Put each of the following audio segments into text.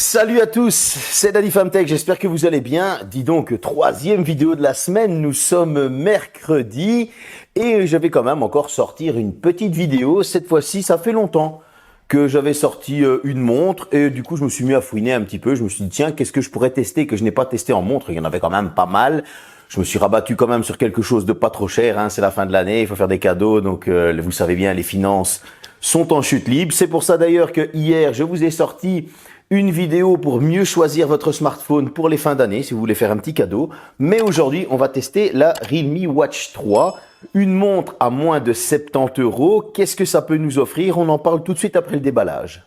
Salut à tous, c'est Daddy Famtech, j'espère que vous allez bien. Dis donc, troisième vidéo de la semaine, nous sommes mercredi et je vais quand même encore sortir une petite vidéo. Cette fois-ci, ça fait longtemps que j'avais sorti une montre et du coup, je me suis mis à fouiner un petit peu. Je me suis dit, tiens, qu'est-ce que je pourrais tester que je n'ai pas testé en montre? Il y en avait quand même pas mal. Je me suis rabattu quand même sur quelque chose de pas trop cher, hein. C'est la fin de l'année, il faut faire des cadeaux, donc vous savez bien, les finances sont en chute libre. C'est pour ça d'ailleurs que hier, je vous ai sorti une vidéo pour mieux choisir votre smartphone pour les fins d'année, si vous voulez faire un petit cadeau. Mais aujourd'hui, on va tester la Realme Watch 3, une montre à moins de 70 €. Qu'est-ce que ça peut nous offrir? On en parle tout de suite après le déballage.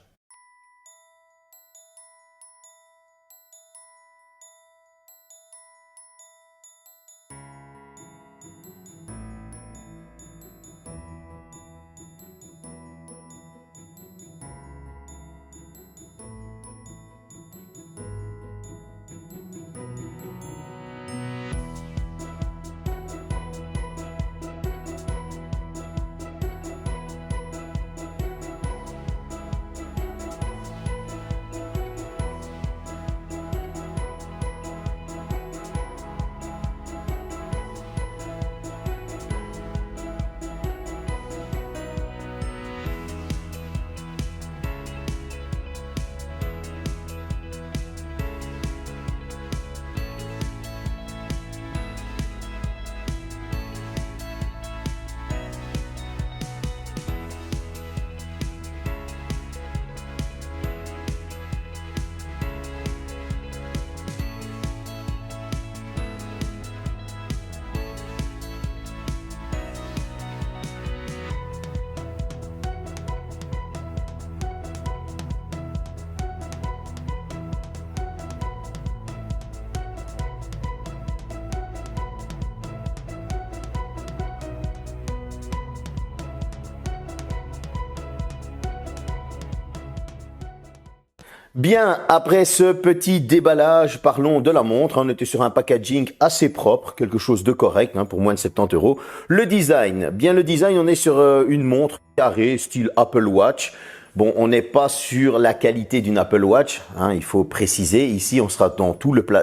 Bien, après ce petit déballage, parlons de la montre. On était sur un packaging assez propre, quelque chose de correct, hein, pour moins de 70 €. Le design, bien le design, on est sur une montre carrée, style Apple Watch. Bon, on n'est pas sur la qualité d'une Apple Watch, hein, il faut préciser. Ici, on sera dans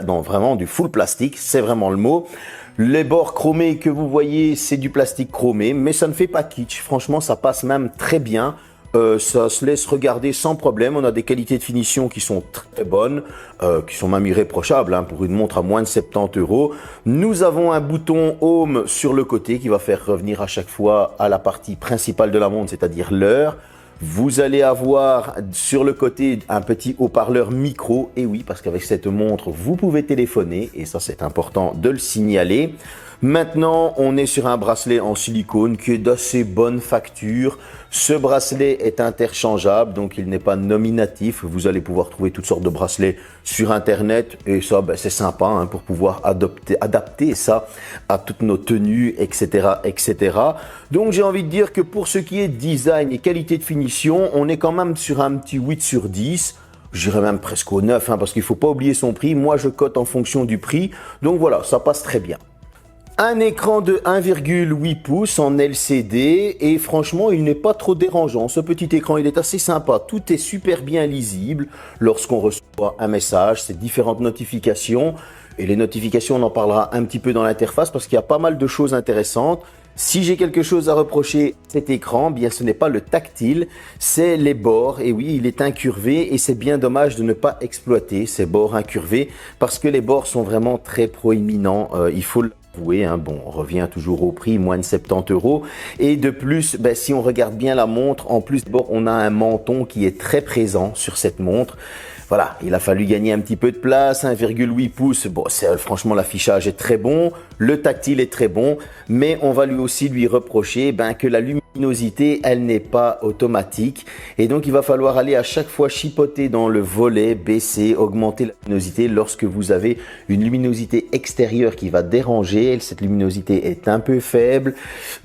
dans vraiment du full plastique, c'est vraiment le mot. Les bords chromés que vous voyez, c'est du plastique chromé, mais ça ne fait pas kitsch. Franchement, ça passe même très bien. Ça se laisse regarder sans problème. On a des qualités de finition qui sont très bonnes, qui sont même irréprochables, hein, pour une montre à moins de 70 €. Nous avons un bouton Home sur le côté qui va faire revenir à chaque fois à la partie principale de la montre, c'est-à-dire l'heure. Vous allez avoir sur le côté un petit haut-parleur micro. Et oui, parce qu'avec cette montre, vous pouvez téléphoner et ça, c'est important de le signaler. Maintenant, on est sur un bracelet en silicone qui est d'assez bonne facture. Ce bracelet est interchangeable, donc il n'est pas nominatif. Vous allez pouvoir trouver toutes sortes de bracelets sur Internet et ça, ben, c'est sympa, hein, pour pouvoir adapter ça à toutes nos tenues, etc., etc. Donc, j'ai envie de dire que pour ce qui est design et qualité de finition, on est quand même sur un petit 8 sur 10. J'irais même presque au 9, hein, parce qu'il ne faut pas oublier son prix. Moi, je cote en fonction du prix. Donc voilà, ça passe très bien. Un écran de 1,8 pouces en LCD et franchement, il n'est pas trop dérangeant. Ce petit écran, il est assez sympa. Tout est super bien lisible lorsqu'on reçoit un message, ces différentes notifications. Et les notifications, on en parlera un petit peu dans l'interface parce qu'il y a pas mal de choses intéressantes. Si j'ai quelque chose à reprocher à cet écran, bien ce n'est pas le tactile, c'est les bords. Et oui, il est incurvé et c'est bien dommage de ne pas exploiter ces bords incurvés parce que les bords sont vraiment très proéminents. Il faut l'avouer, hein. Bon, on revient toujours au prix, moins de 70 €. Et de plus, ben, si on regarde bien la montre, en plus, bon, on a un menton qui est très présent sur cette montre. Voilà, il a fallu gagner un petit peu de place, 1,8 pouces. Bon, franchement, l'affichage est très bon, le tactile est très bon, mais on va lui aussi lui reprocher que la luminosité, elle n'est pas automatique. Et donc, il va falloir aller à chaque fois chipoter dans le volet, baisser, augmenter la luminosité lorsque vous avez une luminosité extérieure qui va déranger. Cette luminosité est un peu faible.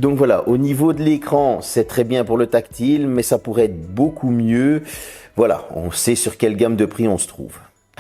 Donc voilà, au niveau de l'écran, c'est très bien pour le tactile, mais ça pourrait être beaucoup mieux. Voilà, on sait sur quelle gamme de prix on se trouve.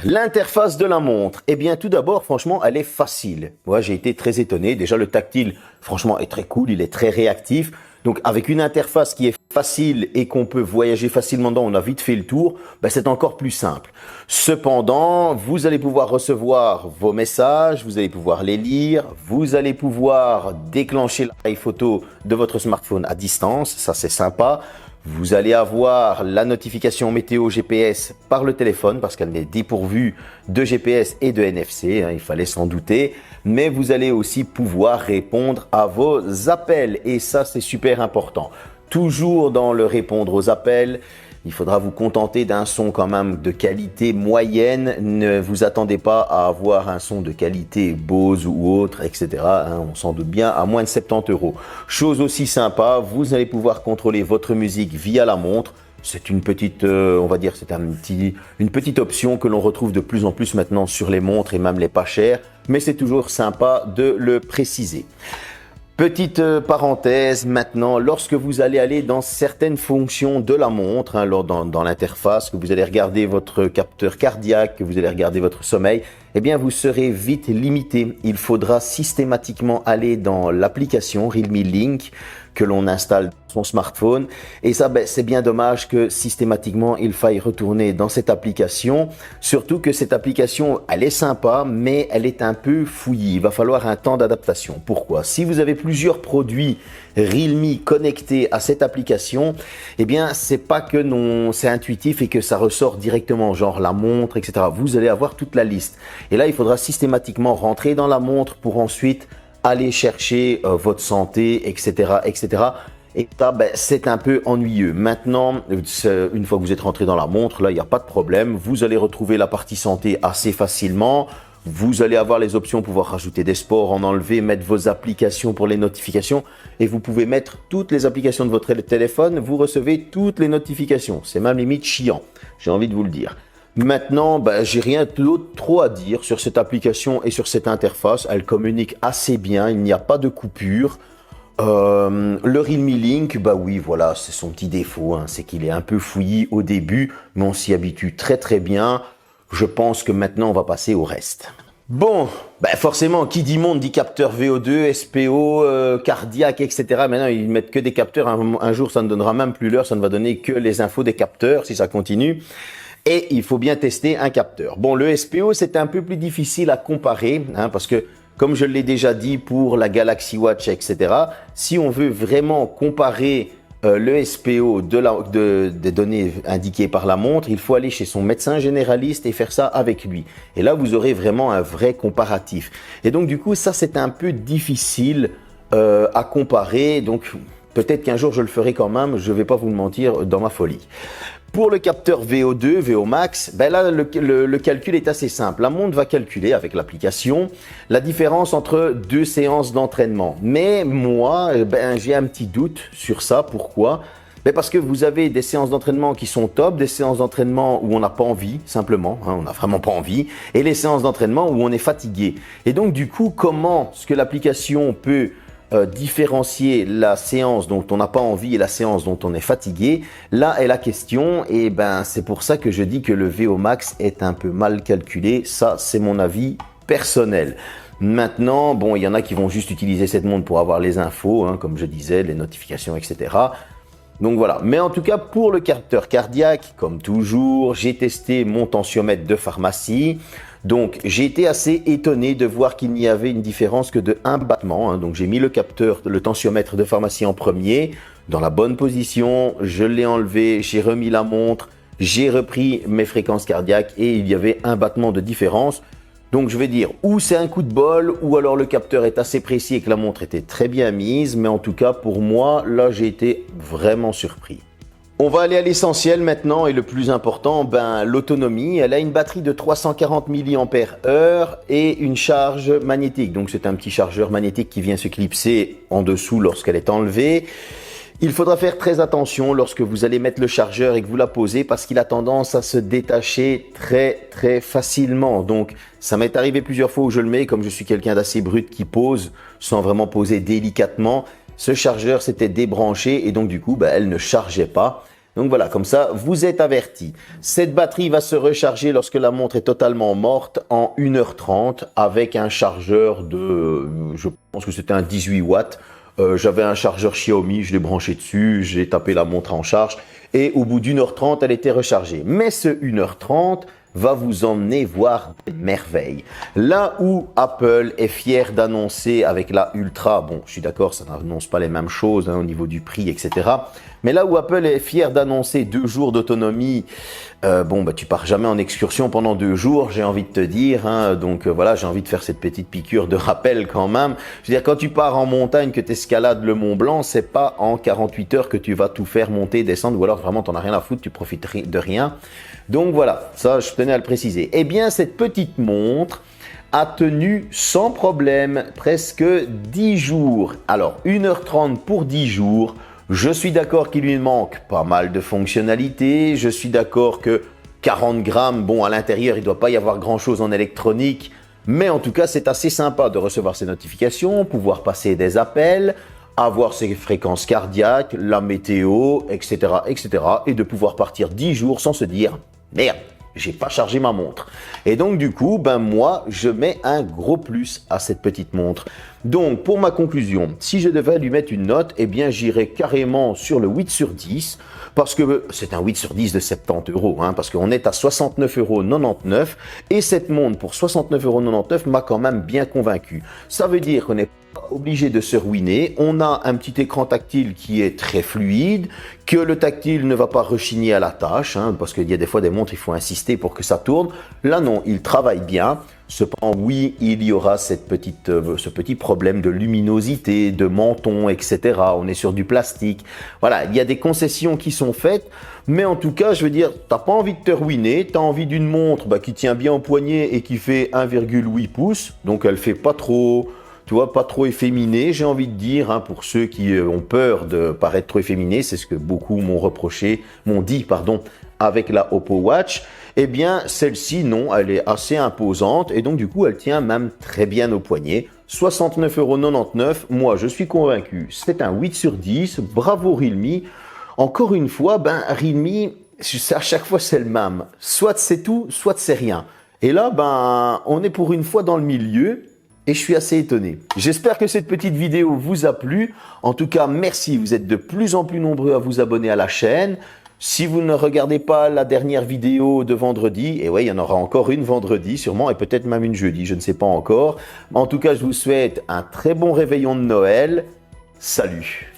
L'interface de la montre, eh bien tout d'abord, franchement, elle est facile. Moi, j'ai été très étonné. Déjà, le tactile, franchement, est très cool, il est très réactif. Donc, avec une interface qui est facile et qu'on peut voyager facilement dedans, on a vite fait le tour, ben c'est encore plus simple. Cependant, vous allez pouvoir recevoir vos messages, vous allez pouvoir les lire, vous allez pouvoir déclencher l'appareil photo de votre smartphone à distance, ça c'est sympa. Vous allez avoir la notification météo GPS par le téléphone parce qu'elle est dépourvue de GPS et de NFC, il fallait s'en douter. Mais vous allez aussi pouvoir répondre à vos appels et ça c'est super important. Toujours dans le répondre aux appels, il faudra vous contenter d'un son quand même de qualité moyenne. Ne vous attendez pas à avoir un son de qualité Bose ou autre, etc. On s'en doute bien, à moins de 70 €. Chose aussi sympa, vous allez pouvoir contrôler votre musique via la montre. C'est une petite, on va dire, c'est une petite option que l'on retrouve de plus en plus maintenant sur les montres et même les pas chères. Mais c'est toujours sympa de le préciser. Petite parenthèse maintenant, lorsque vous allez aller dans certaines fonctions de la montre, dans l'interface, que vous allez regarder votre capteur cardiaque, que vous allez regarder votre sommeil, eh bien vous serez vite limité. Il faudra systématiquement aller dans l'application Realme Link que l'on installe sur son smartphone. Et ça, c'est bien dommage que systématiquement il faille retourner dans cette application. Surtout que cette application, elle est sympa, mais elle est un peu fouillie. Il va falloir un temps d'adaptation. Pourquoi? Si vous avez plusieurs produits Realme connectés à cette application, eh bien c'est pas que non, c'est intuitif et que ça ressort directement, genre la montre, etc. Vous allez avoir toute la liste. Et là, il faudra systématiquement rentrer dans la montre pour ensuite aller chercher votre santé, etc., etc. Et ça, c'est un peu ennuyeux. Maintenant, une fois que vous êtes rentré dans la montre, là, il n'y a pas de problème. Vous allez retrouver la partie santé assez facilement. Vous allez avoir les options, pouvoir rajouter des sports, en enlever, mettre vos applications pour les notifications. Et vous pouvez mettre toutes les applications de votre téléphone. Vous recevez toutes les notifications. C'est même limite chiant, j'ai envie de vous le dire. Maintenant, j'ai rien d'autre trop à dire sur cette application et sur cette interface. Elle communique assez bien, il n'y a pas de coupure. Le Realme Link, oui, voilà, c'est son petit défaut, c'est qu'il est un peu fouillis au début, mais on s'y habitue très très bien. Je pense que maintenant, on va passer au reste. Bon, forcément, qui dit monde dit capteur VO2, SPO, cardiaque, etc. Maintenant, ils mettent que des capteurs. Un jour, ça ne donnera même plus l'heure, ça ne va donner que les infos des capteurs si ça continue. Et il faut bien tester un capteur. Bon, le SPO, c'est un peu plus difficile à comparer, parce que, comme je l'ai déjà dit pour la Galaxy Watch, etc., si on veut vraiment comparer le SPO des données indiquées par la montre, il faut aller chez son médecin généraliste et faire ça avec lui. Et là, vous aurez vraiment un vrai comparatif. Et donc, du coup, ça, c'est un peu difficile à comparer. Donc, peut-être qu'un jour, je le ferai quand même. Je ne vais pas vous le mentir dans ma folie. Pour le capteur VO2, VO Max, là le calcul est assez simple. La montre va calculer avec l'application la différence entre deux séances d'entraînement. Mais moi, j'ai un petit doute sur ça. Pourquoi? Parce que vous avez des séances d'entraînement qui sont top, des séances d'entraînement où on n'a pas envie, simplement, on n'a vraiment pas envie, et les séances d'entraînement où on est fatigué. Et donc du coup, comment est-ce que l'application peut différencier la séance dont on n'a pas envie et la séance dont on est fatigué? Là est la question, et c'est pour ça que je dis que le VO Max est un peu mal calculé. Ça, c'est mon avis personnel. Maintenant, il y en a qui vont juste utiliser cette montre pour avoir les infos, comme je disais, les notifications, etc. Donc voilà. Mais en tout cas, pour le capteur cardiaque, comme toujours, j'ai testé mon tensiomètre de pharmacie. Donc, j'ai été assez étonné de voir qu'il n'y avait une différence que de 1 battement. Donc, j'ai mis le capteur, le tensiomètre de pharmacie en premier, dans la bonne position. Je l'ai enlevé, j'ai remis la montre, j'ai repris mes fréquences cardiaques et il y avait 1 battement de différence. Donc, je vais dire, ou c'est un coup de bol, ou alors le capteur est assez précis et que la montre était très bien mise. Mais en tout cas, pour moi, là, j'ai été vraiment surpris. On va aller à l'essentiel maintenant et le plus important, l'autonomie. Elle a une batterie de 340 mAh et une charge magnétique. Donc c'est un petit chargeur magnétique qui vient se clipser en dessous lorsqu'elle est enlevée. Il faudra faire très attention lorsque vous allez mettre le chargeur et que vous la posez parce qu'il a tendance à se détacher très très facilement. Donc ça m'est arrivé plusieurs fois où je le mets, comme je suis quelqu'un d'assez brut qui pose sans vraiment poser délicatement. Ce chargeur s'était débranché et donc du coup, elle ne chargeait pas. Donc voilà, comme ça, vous êtes averti. Cette batterie va se recharger lorsque la montre est totalement morte en 1h30 avec un chargeur de, je pense que c'était un 18 watts. J'avais un chargeur Xiaomi, je l'ai branché dessus, j'ai tapé la montre en charge et au bout d'1h30, elle était rechargée. Mais ce 1h30 va vous emmener voir des merveilles. Là où Apple est fier d'annoncer avec la Ultra, bon, je suis d'accord, ça n'annonce pas les mêmes choses au niveau du prix, etc. Mais là où Apple est fier d'annoncer 2 jours d'autonomie, tu pars jamais en excursion pendant 2 jours, j'ai envie de te dire. Voilà, j'ai envie de faire cette petite piqûre de rappel quand même. Je veux dire, quand tu pars en montagne, que tu escalades le Mont Blanc, c'est pas en 48 heures que tu vas tout faire monter, descendre, ou alors vraiment t'en as rien à foutre, tu profites de rien. Donc voilà, ça je tenais à le préciser. Eh bien, cette petite montre a tenu sans problème presque 10 jours. Alors, 1h30 pour 10 jours. Je suis d'accord qu'il lui manque pas mal de fonctionnalités. Je suis d'accord que 40 grammes, bon, à l'intérieur, il ne doit pas y avoir grand-chose en électronique. Mais en tout cas, c'est assez sympa de recevoir ces notifications, pouvoir passer des appels, avoir ses fréquences cardiaques, la météo, etc., etc. et de pouvoir partir 10 jours sans se dire « Merde, j'ai pas chargé ma montre ». Et donc du coup, moi, je mets un gros plus à cette petite montre. Donc pour ma conclusion, si je devais lui mettre une note, eh bien j'irais carrément sur le 8 sur 10, parce que c'est un 8 sur 10 de 70 €, parce qu'on est à 69,99 € et cette montre pour 69,99 € m'a quand même bien convaincu. Ça veut dire qu'on n'est pas obligé de se ruiner, on a un petit écran tactile qui est très fluide, que le tactile ne va pas rechigner à la tâche, parce qu'il y a des fois des montres, il faut insister pour que ça tourne. Là non, il travaille bien. Cependant, oui, il y aura ce petit problème de luminosité, de menton, etc. On est sur du plastique. Voilà, il y a des concessions qui sont faites. Mais en tout cas, je veux dire, t'as pas envie de te ruiner. Tu as envie d'une montre qui tient bien au poignet et qui fait 1,8 pouces. Donc, elle fait pas trop, tu vois, pas trop efféminé. J'ai envie de dire, pour ceux qui ont peur de paraître trop efféminé, c'est ce que beaucoup m'ont dit, avec la Oppo Watch. Eh bien, celle-ci, non, elle est assez imposante et donc du coup, elle tient même très bien au poignet. 69,99 €, moi je suis convaincu, c'est un 8 sur 10, bravo Realme. Encore une fois, Realme, à chaque fois c'est le même, soit c'est tout, soit c'est rien. Et là, on est pour une fois dans le milieu. Et je suis assez étonné. J'espère que cette petite vidéo vous a plu. En tout cas, merci, vous êtes de plus en plus nombreux à vous abonner à la chaîne. Si vous ne regardez pas la dernière vidéo de vendredi, et ouais, il y en aura encore une vendredi sûrement, et peut-être même une jeudi, je ne sais pas encore. En tout cas, je vous souhaite un très bon réveillon de Noël. Salut!